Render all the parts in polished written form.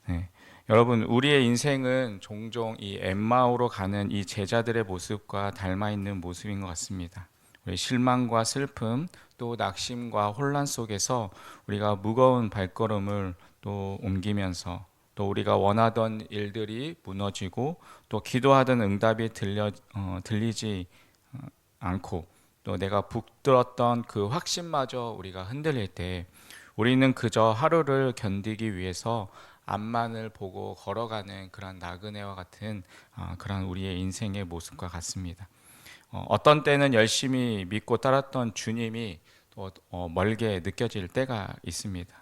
네. 여러분, 우리의 인생은 종종 이 엠마오로 가는 이 제자들의 모습과 닮아 있는 모습인 것 같습니다. 우리 실망과 슬픔, 또 낙심과 혼란 속에서 우리가 무거운 발걸음을 또 옮기면서 또 우리가 원하던 일들이 무너지고 또 기도하던 응답이 들리지 않고 또 내가 붙들었던 그 확신마저 우리가 흔들릴 때 우리는 그저 하루를 견디기 위해서 앞만을 보고 걸어가는 그런 나그네와 같은 그런 우리의 인생의 모습과 같습니다. 어떤 때는 열심히 믿고 따랐던 주님이 또 멀게 느껴질 때가 있습니다.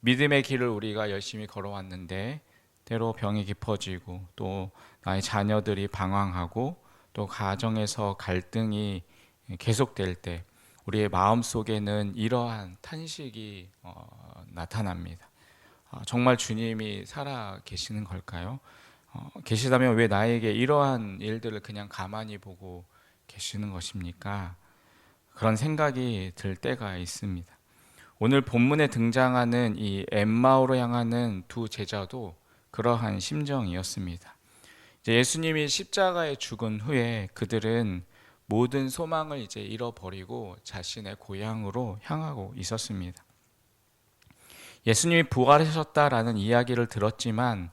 믿음의 길을 우리가 열심히 걸어왔는데 때로 병이 깊어지고 또 나의 자녀들이 방황하고 또 가정에서 갈등이 계속될 때 우리의 마음 속에는 이러한 탄식이 나타납니다. 정말 주님이 살아 계시는 걸까요? 계시다면 왜 나에게 이러한 일들을 그냥 가만히 보고 계시는 것입니까? 그런 생각이 들 때가 있습니다. 오늘 본문에 등장하는 이 엠마오로 향하는 두 제자도 그러한 심정이었습니다. 이제 예수님이 십자가에 죽은 후에 그들은 모든 소망을 이제 잃어버리고 자신의 고향으로 향하고 있었습니다. 예수님이 부활하셨다라는 이야기를 들었지만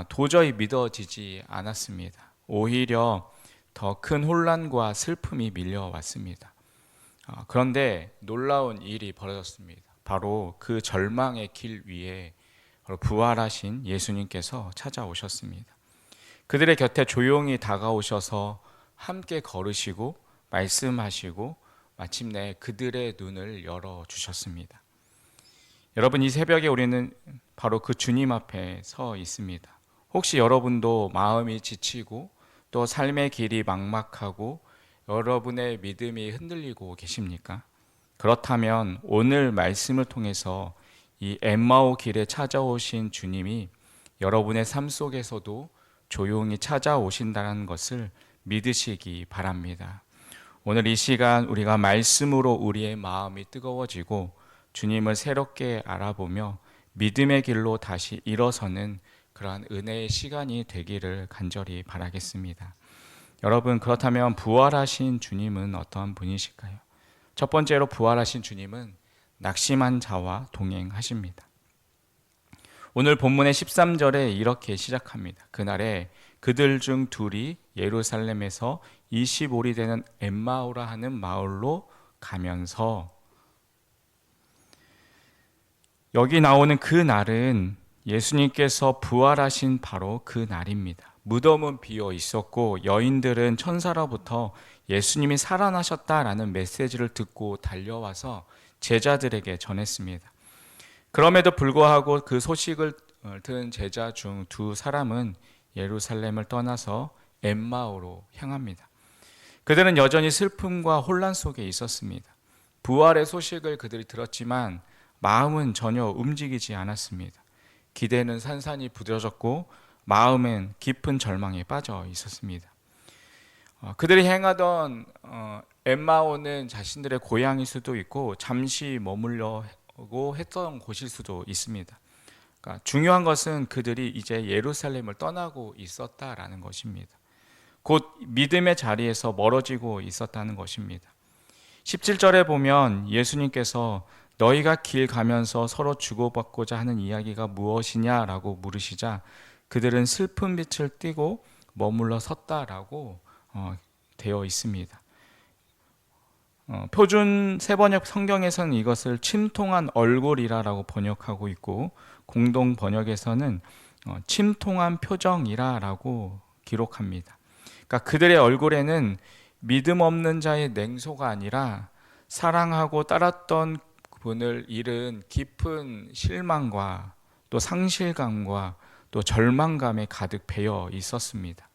도저히 믿어지지 않았습니다. 오히려 더 큰 혼란과 슬픔이 밀려왔습니다. 그런데 놀라운 일이 벌어졌습니다. 바로 그 절망의 길 위에 바로 부활하신 예수님께서 찾아오셨습니다. 그들의 곁에 조용히 다가오셔서 함께 걸으시고 말씀하시고 마침내 그들의 눈을 열어주셨습니다. 여러분, 이 새벽에 우리는 바로 그 주님 앞에 서 있습니다. 혹시 여러분도 마음이 지치고 또 삶의 길이 막막하고 여러분의 믿음이 흔들리고 계십니까? 그렇다면 오늘 말씀을 통해서 이 엠마오 길에 찾아오신 주님이 여러분의 삶 속에서도 조용히 찾아오신다는 것을 믿으시기 바랍니다. 오늘 이 시간 우리가 말씀으로 우리의 마음이 뜨거워지고 주님을 새롭게 알아보며 믿음의 길로 다시 일어서는 그러한 은혜의 시간이 되기를 간절히 바라겠습니다. 여러분, 그렇다면 부활하신 주님은 어떠한 분이실까요? 첫 번째로 부활하신 주님은 낙심한 자와 동행하십니다. 오늘 본문의 13절에 이렇게 시작합니다. 그날에 그들 중 둘이 예루살렘에서 25리 되는 엠마오라 하는 마을로 가면서, 여기 나오는 그 날은 예수님께서 부활하신 바로 그 날입니다. 무덤은 비어 있었고 여인들은 천사로부터 예수님이 살아나셨다라는 메시지를 듣고 달려와서 제자들에게 전했습니다. 그럼에도 불구하고 그 소식을 들은 제자 중 두 사람은 예루살렘을 떠나서 엠마오로 향합니다. 그들은 여전히 슬픔과 혼란 속에 있었습니다. 부활의 소식을 그들이 들었지만 마음은 전혀 움직이지 않았습니다. 기대는 산산이 부서졌고 마음은 깊은 절망에 빠져 있었습니다. 그들이 행하던 엠마오는 자신들의 고향일 수도 있고 잠시 머물려고 했던 곳일 수도 있습니다. 그러니까 중요한 것은 그들이 이제 예루살렘을 떠나고 있었다라는 것입니다. 곧 믿음의 자리에서 멀어지고 있었다는 것입니다. 17절에 보면 예수님께서 너희가 길 가면서 서로 주고받고자 하는 이야기가 무엇이냐라고 물으시자 그들은 슬픈 빛을 띠고 머물러 섰다라고 되어 있습니다. 표준 세번역 성경에서는 이것을 침통한 얼굴이라고 번역하고 있고 공동 번역에서는 침통한 표정이라고 기록합니다. 그러니까 그들의 얼굴에는 믿음 없는 자의 냉소가 아니라 사랑하고 따랐던 분을 잃은 깊은 실망과 또 상실감과 또 절망감에 가득 배어 있었습니다.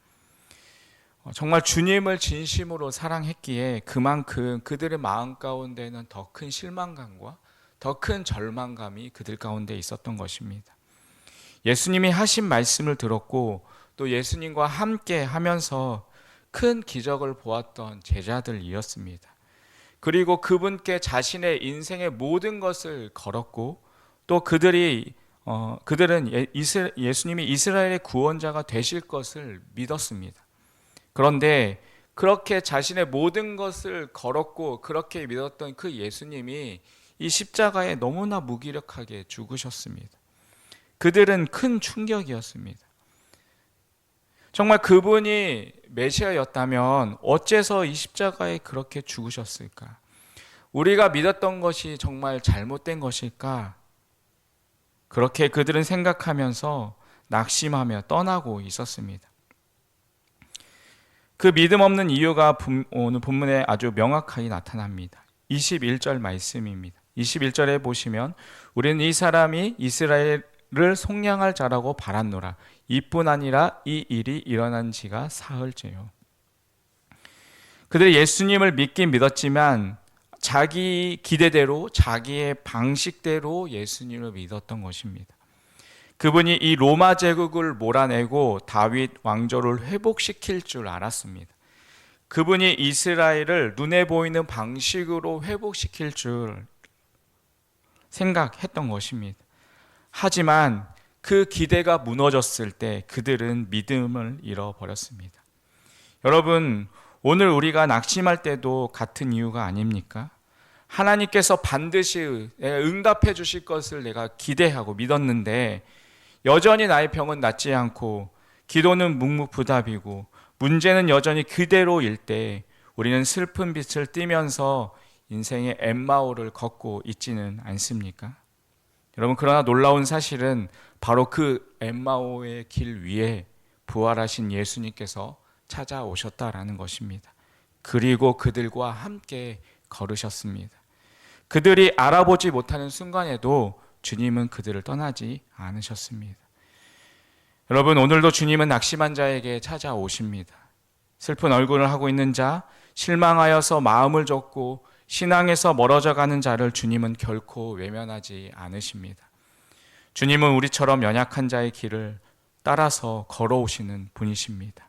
정말 주님을 진심으로 사랑했기에 그만큼 그들의 마음 가운데는 더 큰 실망감과 더 큰 절망감이 그들 가운데 있었던 것입니다. 예수님이 하신 말씀을 들었고 또 예수님과 함께 하면서 큰 기적을 보았던 제자들이었습니다. 그리고 그분께 자신의 인생의 모든 것을 걸었고 또 그들이 그들은 예수님이 이스라엘의 구원자가 되실 것을 믿었습니다. 그런데 그렇게 자신의 모든 것을 걸었고 그렇게 믿었던 그 예수님이 이 십자가에 너무나 무기력하게 죽으셨습니다. 그들은 큰 충격이었습니다. 정말 그분이 메시아였다면 어째서 이 십자가에 그렇게 죽으셨을까? 우리가 믿었던 것이 정말 잘못된 것일까? 그렇게 그들은 생각하면서 낙심하며 떠나고 있었습니다. 그 믿음 없는 이유가 오늘 본문에 아주 명확하게 나타납니다. 21절 말씀입니다. 21절에 보시면 우리는 이 사람이 이스라엘을 속량할 자라고 바랐노라. 이뿐 아니라 이 일이 일어난 지가 사흘째요. 그들이 예수님을 믿긴 믿었지만 자기 기대대로 자기의 방식대로 예수님을 믿었던 것입니다. 그분이 이 로마 제국을 몰아내고 다윗 왕조를 회복시킬 줄 알았습니다. 그분이 이스라엘을 눈에 보이는 방식으로 회복시킬 줄 생각했던 것입니다. 하지만 그 기대가 무너졌을 때 그들은 믿음을 잃어버렸습니다. 여러분, 오늘 우리가 낙심할 때도 같은 이유가 아닙니까? 하나님께서 반드시 응답해 주실 것을 내가 기대하고 믿었는데 여전히 나의 병은 낫지 않고 기도는 묵묵부답이고 문제는 여전히 그대로일 때 우리는 슬픈 빛을 띠면서 인생의 엠마오를 걷고 있지는 않습니까? 여러분, 그러나 놀라운 사실은 바로 그 엠마오의 길 위에 부활하신 예수님께서 찾아오셨다라는 것입니다. 그리고 그들과 함께 걸으셨습니다. 그들이 알아보지 못하는 순간에도 주님은 그들을 떠나지 않으셨습니다. 여러분, 오늘도 주님은 낙심한 자에게 찾아오십니다. 슬픈 얼굴을 하고 있는 자, 실망하여서 마음을 좁고 신앙에서 멀어져 가는 자를 주님은 결코 외면하지 않으십니다. 주님은 우리처럼 연약한 자의 길을 따라서 걸어오시는 분이십니다.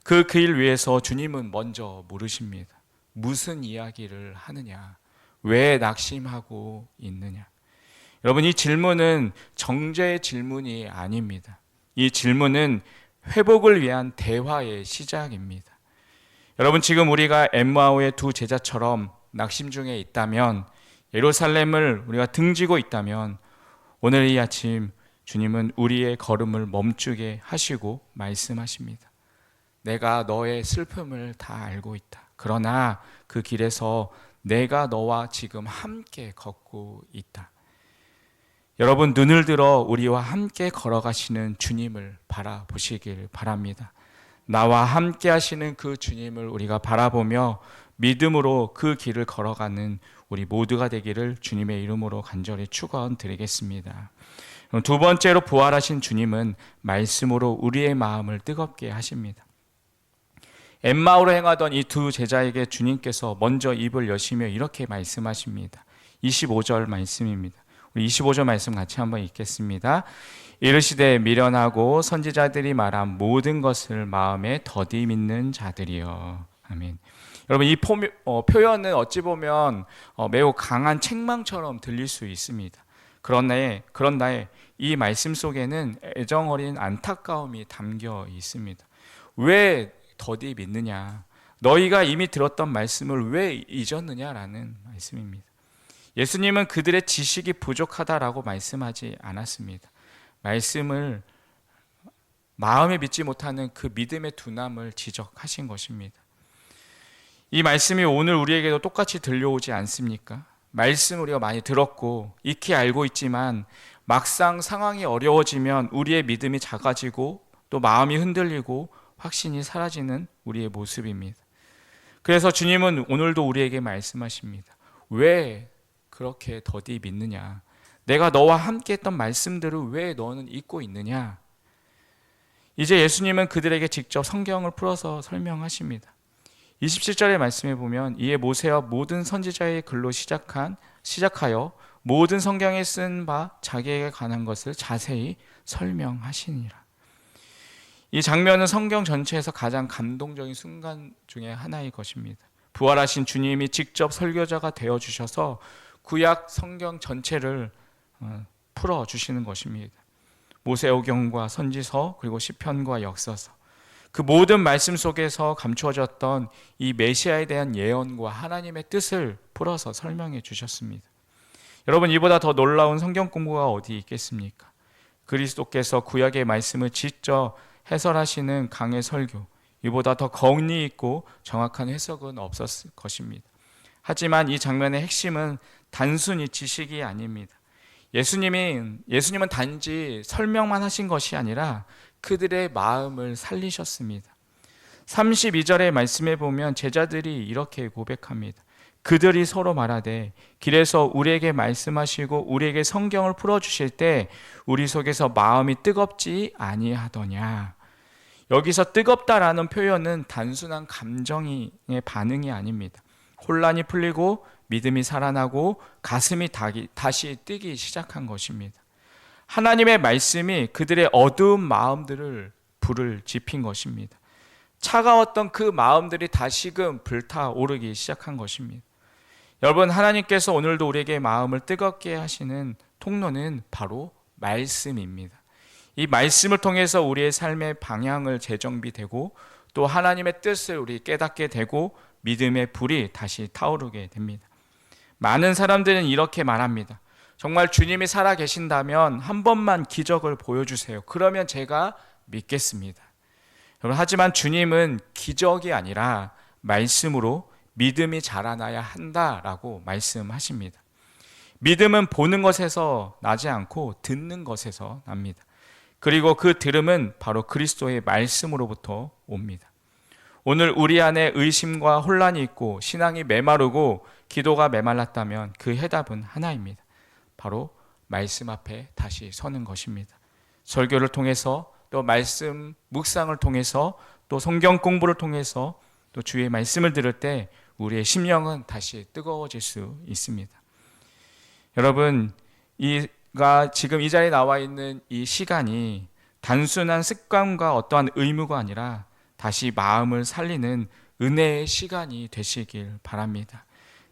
그 길 위에서 주님은 먼저 물으십니다. 무슨 이야기를 하느냐? 왜 낙심하고 있느냐? 여러분, 이 질문은 정죄의 질문이 아닙니다. 이 질문은 회복을 위한 대화의 시작입니다. 여러분, 지금 우리가 엠마오의 두 제자처럼 낙심 중에 있다면, 예루살렘을 우리가 등지고 있다면 오늘 이 아침 주님은 우리의 걸음을 멈추게 하시고 말씀하십니다. 내가 너의 슬픔을 다 알고 있다. 그러나 그 길에서 내가 너와 지금 함께 걷고 있다. 여러분, 눈을 들어 우리와 함께 걸어가시는 주님을 바라보시길 바랍니다. 나와 함께 하시는 그 주님을 우리가 바라보며 믿음으로 그 길을 걸어가는 우리 모두가 되기를 주님의 이름으로 간절히 축원드리겠습니다. 두 번째로 부활하신 주님은 말씀으로 우리의 마음을 뜨겁게 하십니다. 엠마오로 행하던 이 두 제자에게 주님께서 먼저 입을 여시며 이렇게 말씀하십니다. 25절 말씀입니다. 우리 25절 말씀 같이 한번 읽겠습니다. 이르시되 미련하고 선지자들이 말한 모든 것을 마음에 더디 믿는 자들이여. 아멘. 여러분, 이 표현은 어찌 보면 매우 강한 책망처럼 들릴 수 있습니다. 그러나 이 말씀 속에는 애정 어린 안타까움이 담겨 있습니다. 왜 더디 믿느냐? 너희가 이미 들었던 말씀을 왜 잊었느냐라는 말씀입니다. 예수님은 그들의 지식이 부족하다라고 말씀하지 않았습니다. 말씀을 마음에 믿지 못하는 그 믿음의 둔함을 지적하신 것입니다. 이 말씀이 오늘 우리에게도 똑같이 들려오지 않습니까? 말씀 우리가 많이 들었고 익히 알고 있지만 막상 상황이 어려워지면 우리의 믿음이 작아지고 또 마음이 흔들리고 확신이 사라지는 우리의 모습입니다. 그래서 주님은 오늘도 우리에게 말씀하십니다. 왜 그렇게 더디 믿느냐? 내가 너와 함께 했던 말씀들을 왜 너는 잊고 있느냐? 이제 예수님은 그들에게 직접 성경을 풀어서 설명하십니다. 27절의 말씀에 보면 이에 모세와 모든 선지자의 글로 시작하여 모든 성경에 쓴 바 자기에게 관한 것을 자세히 설명하시니라. 이 장면은 성경 전체에서 가장 감동적인 순간 중에 하나일 것입니다. 부활하신 주님이 직접 설교자가 되어주셔서 구약 성경 전체를 풀어주시는 것입니다. 모세오경과 선지서 그리고 시편과 역사서, 그 모든 말씀 속에서 감추어졌던 이 메시아에 대한 예언과 하나님의 뜻을 풀어서 설명해 주셨습니다. 여러분, 이보다 더 놀라운 성경 공부가 어디 있겠습니까? 그리스도께서 구약의 말씀을 직접 해설하시는 강해 설교, 이보다 더 권위 있고 정확한 해석은 없었을 것입니다. 하지만 이 장면의 핵심은 단순히 지식이 아닙니다. 예수님은 단지 설명만 하신 것이 아니라 그들의 마음을 살리셨습니다. 32절의 말씀에 보면 제자들이 이렇게 고백합니다. 그들이 서로 말하되 길에서 우리에게 말씀하시고 우리에게 성경을 풀어주실 때 우리 속에서 마음이 뜨겁지 아니하더냐. 여기서 뜨겁다라는 표현은 단순한 감정의 반응이 아닙니다. 혼란이 풀리고 믿음이 살아나고 가슴이 다시 뛰기 시작한 것입니다. 하나님의 말씀이 그들의 어두운 마음들을 불을 지핀 것입니다. 차가웠던 그 마음들이 다시금 불타오르기 시작한 것입니다. 여러분, 하나님께서 오늘도 우리에게 마음을 뜨겁게 하시는 통로는 바로 말씀입니다. 이 말씀을 통해서 우리의 삶의 방향을 재정비되고 또 하나님의 뜻을 우리 깨닫게 되고 믿음의 불이 다시 타오르게 됩니다. 많은 사람들은 이렇게 말합니다. 정말 주님이 살아 계신다면 한 번만 기적을 보여주세요. 그러면 제가 믿겠습니다. 하지만 주님은 기적이 아니라 말씀으로 믿음이 자라나야 한다라고 말씀하십니다. 믿음은 보는 것에서 나지 않고 듣는 것에서 납니다. 그리고 그 들음은 바로 그리스도의 말씀으로부터 옵니다. 오늘 우리 안에 의심과 혼란이 있고 신앙이 메마르고 기도가 메말랐다면 그 해답은 하나입니다. 바로 말씀 앞에 다시 서는 것입니다. 설교를 통해서 또 말씀 묵상을 통해서 또 성경 공부를 통해서 또 주의 말씀을 들을 때 우리의 심령은 다시 뜨거워질 수 있습니다. 여러분, 지금 이 자리에 나와 있는 이 시간이 단순한 습관과 어떠한 의무가 아니라 다시 마음을 살리는 은혜의 시간이 되시길 바랍니다.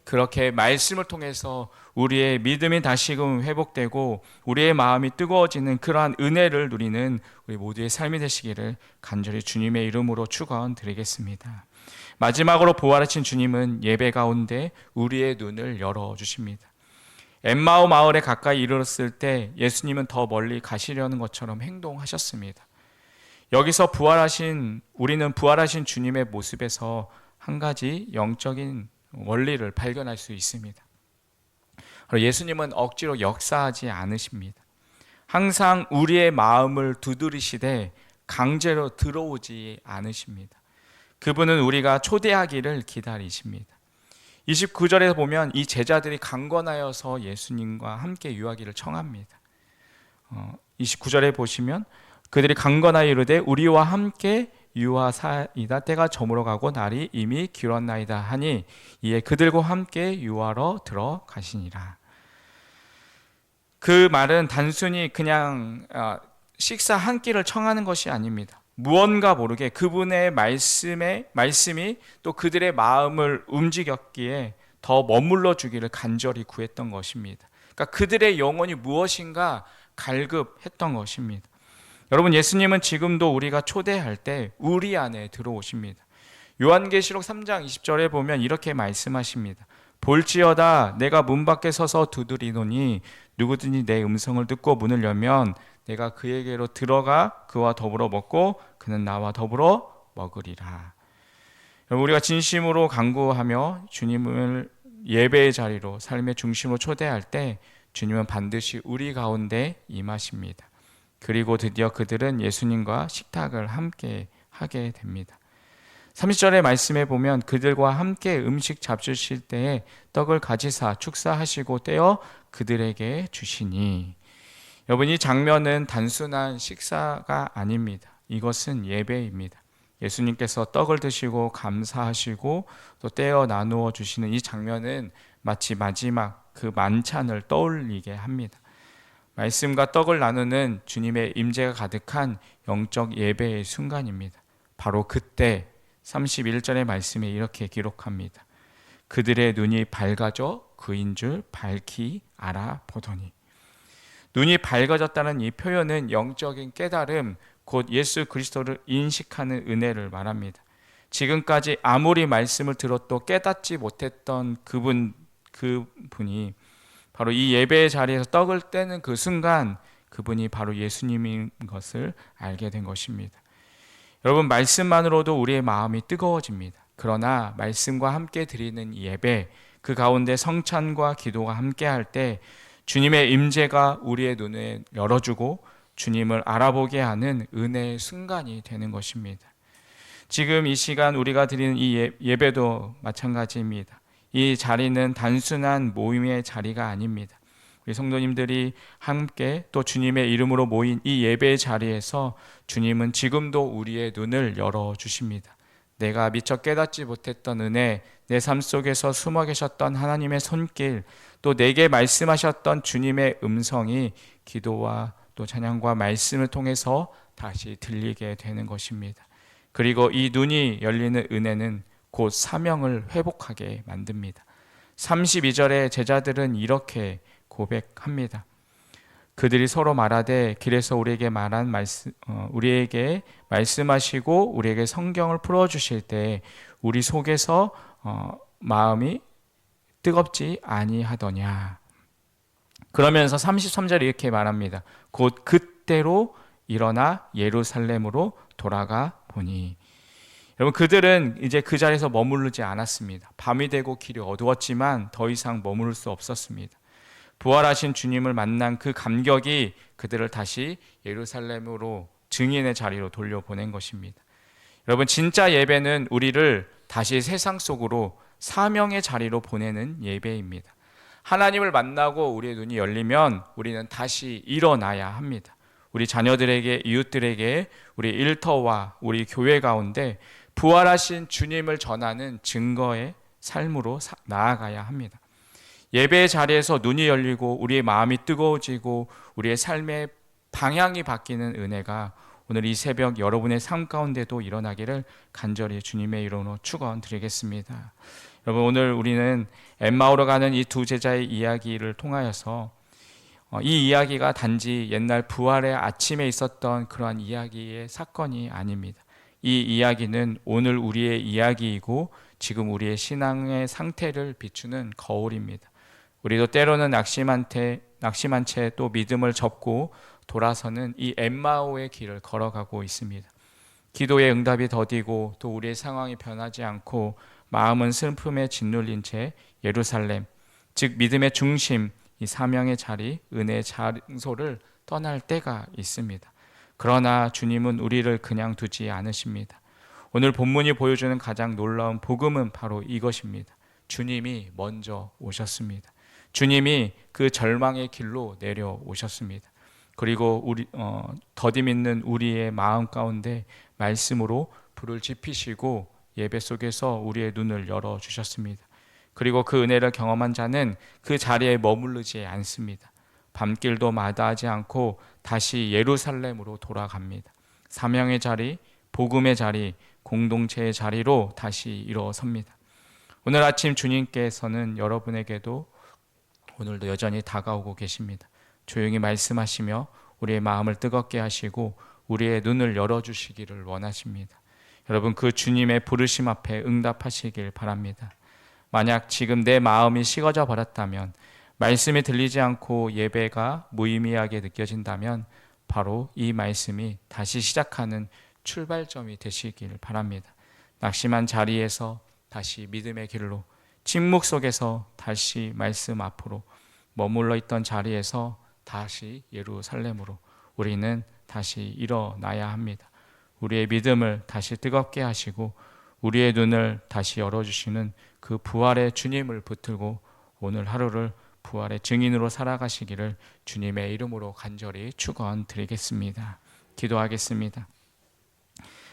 그렇게 말씀을 통해서 우리의 믿음이 다시금 회복되고 우리의 마음이 뜨거워지는 그러한 은혜를 누리는 우리 모두의 삶이 되시기를 간절히 주님의 이름으로 축원드리겠습니다. 마지막으로 부활하신 주님은 예배 가운데 우리의 눈을 열어주십니다. 엠마오 마을에 가까이 이르렀을 때 예수님은 더 멀리 가시려는 것처럼 행동하셨습니다. 여기서 우리는 부활하신 주님의 모습에서 한 가지 영적인 원리를 발견할 수 있습니다. 예수님은 억지로 역사하지 않으십니다. 항상 우리의 마음을 두드리시되 강제로 들어오지 않으십니다. 그분은 우리가 초대하기를 기다리십니다. 29절에 보면 이 제자들이 강권하여서 예수님과 함께 유하기를 청합니다. 29절에 보시면 그들이 강권하여 이르되 우리와 함께 유하사이다. 때가 저물어가고 날이 이미 길었나이다 하니 이에 그들과 함께 유하러 들어가시니라. 그 말은 단순히 그냥 식사 한 끼를 청하는 것이 아닙니다. 무언가 모르게 그분의 말씀이 또 그들의 마음을 움직였기에 더 머물러 주기를 간절히 구했던 것입니다. 그러니까 그들의 영혼이 무엇인가 갈급했던 것입니다. 여러분, 예수님은 지금도 우리가 초대할 때 우리 안에 들어오십니다. 요한계시록 3장 20절에 보면 이렇게 말씀하십니다. 볼지어다 내가 문 밖에 서서 두드리노니 누구든지 내 음성을 듣고 문을 열면 내가 그에게로 들어가 그와 더불어 먹고 그는 나와 더불어 먹으리라. 우리가 진심으로 간구하며 주님을 예배의 자리로 삶의 중심으로 초대할 때 주님은 반드시 우리 가운데 임하십니다. 그리고 드디어 그들은 예수님과 식탁을 함께 하게 됩니다. 30절의 말씀에 보면 그들과 함께 음식 잡수실 때에 떡을 가지사 축사하시고 떼어 그들에게 주시니. 여러분, 이 장면은 단순한 식사가 아닙니다. 이것은 예배입니다. 예수님께서 떡을 드시고 감사하시고 또 떼어 나누어 주시는 이 장면은 마치 마지막 그 만찬을 떠올리게 합니다. 말씀과 떡을 나누는 주님의 임재가 가득한 영적 예배의 순간입니다. 바로 그때 31절의 말씀에 이렇게 기록합니다. 그들의 눈이 밝아져 그인 줄 밝히 알아보더니. 눈이 밝아졌다는 이 표현은 영적인 깨달음, 곧 예수 그리스도를 인식하는 은혜를 말합니다. 지금까지 아무리 말씀을 들어도 깨닫지 못했던 그분이 바로 이 예배의 자리에서 떡을 떼는 그 순간 그분이 바로 예수님인 것을 알게 된 것입니다. 여러분, 말씀만으로도 우리의 마음이 뜨거워집니다. 그러나 말씀과 함께 드리는 이 예배, 그 가운데 성찬과 기도가 함께 할 때 주님의 임재가 우리의 눈을 열어주고 주님을 알아보게 하는 은혜의 순간이 되는 것입니다. 지금 이 시간 우리가 드리는 이 예배도 마찬가지입니다. 이 자리는 단순한 모임의 자리가 아닙니다. 우리 성도님들이 함께 또 주님의 이름으로 모인 이 예배의 자리에서 주님은 지금도 우리의 눈을 열어주십니다. 내가 미처 깨닫지 못했던 은혜, 내 삶 속에서 숨어 계셨던 하나님의 손길, 또 내게 말씀하셨던 주님의 음성이 기도와 또 찬양과 말씀을 통해서 다시 들리게 되는 것입니다. 그리고 이 눈이 열리는 은혜는 곧 사명을 회복하게 만듭니다. 32절에 제자들은 이렇게 고백합니다. 그들이 서로 말하되 길에서 우리에게 말씀하시고 우리에게 성경을 풀어주실 때 우리 속에서 마음이 뜨겁지 아니하더냐. 그러면서 33절에 이렇게 말합니다. 곧 그때로 일어나 예루살렘으로 돌아가 보니. 여러분, 그들은 이제 그 자리에서 머무르지 않았습니다. 밤이 되고 길이 어두웠지만 더 이상 머무를 수 없었습니다. 부활하신 주님을 만난 그 감격이 그들을 다시 예루살렘으로 증인의 자리로 돌려보낸 것입니다. 여러분, 진짜 예배는 우리를 다시 세상 속으로 사명의 자리로 보내는 예배입니다. 하나님을 만나고 우리의 눈이 열리면 우리는 다시 일어나야 합니다. 우리 자녀들에게, 이웃들에게, 우리 일터와 우리 교회 가운데 부활하신 주님을 전하는 증거의 삶으로 나아가야 합니다. 예배의 자리에서 눈이 열리고 우리의 마음이 뜨거워지고 우리의 삶의 방향이 바뀌는 은혜가 오늘 이 새벽 여러분의 삶 가운데도 일어나기를 간절히 주님의 이름으로 축원드리겠습니다. 여러분, 오늘 우리는 엠마오로 가는 이 두 제자의 이야기를 통하여서 이 이야기가 단지 옛날 부활의 아침에 있었던 그러한 이야기의 사건이 아닙니다. 이 이야기는 오늘 우리의 이야기이고 지금 우리의 신앙의 상태를 비추는 거울입니다. 우리도 때로는 낙심한 채 또 믿음을 접고 돌아서는 이 엠마오의 길을 걸어가고 있습니다. 기도의 응답이 더디고 또 우리의 상황이 변하지 않고 마음은 슬픔에 짓눌린 채 예루살렘, 즉 믿음의 중심, 이 사명의 자리, 은혜의 장소를 떠날 때가 있습니다. 그러나 주님은 우리를 그냥 두지 않으십니다. 오늘 본문이 보여주는 가장 놀라운 복음은 바로 이것입니다. 주님이 먼저 오셨습니다. 주님이 그 절망의 길로 내려오셨습니다. 그리고 더디 믿는 우리의 마음 가운데 말씀으로 불을 지피시고 예배 속에서 우리의 눈을 열어주셨습니다. 그리고 그 은혜를 경험한 자는 그 자리에 머무르지 않습니다. 밤길도 마다하지 않고 다시 예루살렘으로 돌아갑니다. 사명의 자리, 복음의 자리, 공동체의 자리로 다시 일어섭니다. 오늘 아침 주님께서는 여러분에게도 오늘도 여전히 다가오고 계십니다. 조용히 말씀하시며 우리의 마음을 뜨겁게 하시고 우리의 눈을 열어주시기를 원하십니다. 여러분, 그 주님의 부르심 앞에 응답하시길 바랍니다. 만약 지금 내 마음이 식어져 버렸다면, 말씀이 들리지 않고 예배가 무의미하게 느껴진다면 바로 이 말씀이 다시 시작하는 출발점이 되시길 바랍니다. 낙심한 자리에서 다시 믿음의 길로, 침묵 속에서 다시 말씀 앞으로, 머물러 있던 자리에서 다시 예루살렘으로 우리는 다시 일어나야 합니다. 우리의 믿음을 다시 뜨겁게 하시고 우리의 눈을 다시 열어주시는 그 부활의 주님을 붙들고 오늘 하루를 부활의 증인으로 살아가시기를 주님의 이름으로 간절히 축원드리겠습니다. 기도하겠습니다.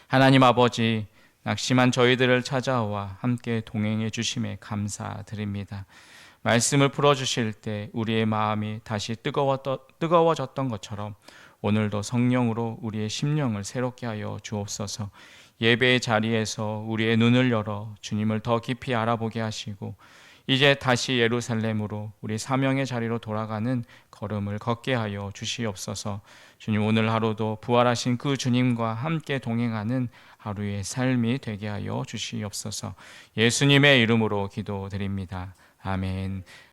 하나님 아버지, 낙심한 저희들을 찾아와 함께 동행해 주심에 감사드립니다. 말씀을 풀어주실 때 우리의 마음이 다시 뜨거워졌던 것처럼 오늘도 성령으로 우리의 심령을 새롭게 하여 주옵소서. 예배의 자리에서 우리의 눈을 열어 주님을 더 깊이 알아보게 하시고 이제 다시 예루살렘으로 우리 사명의 자리로 돌아가는 걸음을 걷게 하여 주시옵소서. 주님, 오늘 하루도 부활하신 그 주님과 함께 동행하는 하루의 삶이 되게 하여 주시옵소서. 예수님의 이름으로 기도드립니다. 아멘.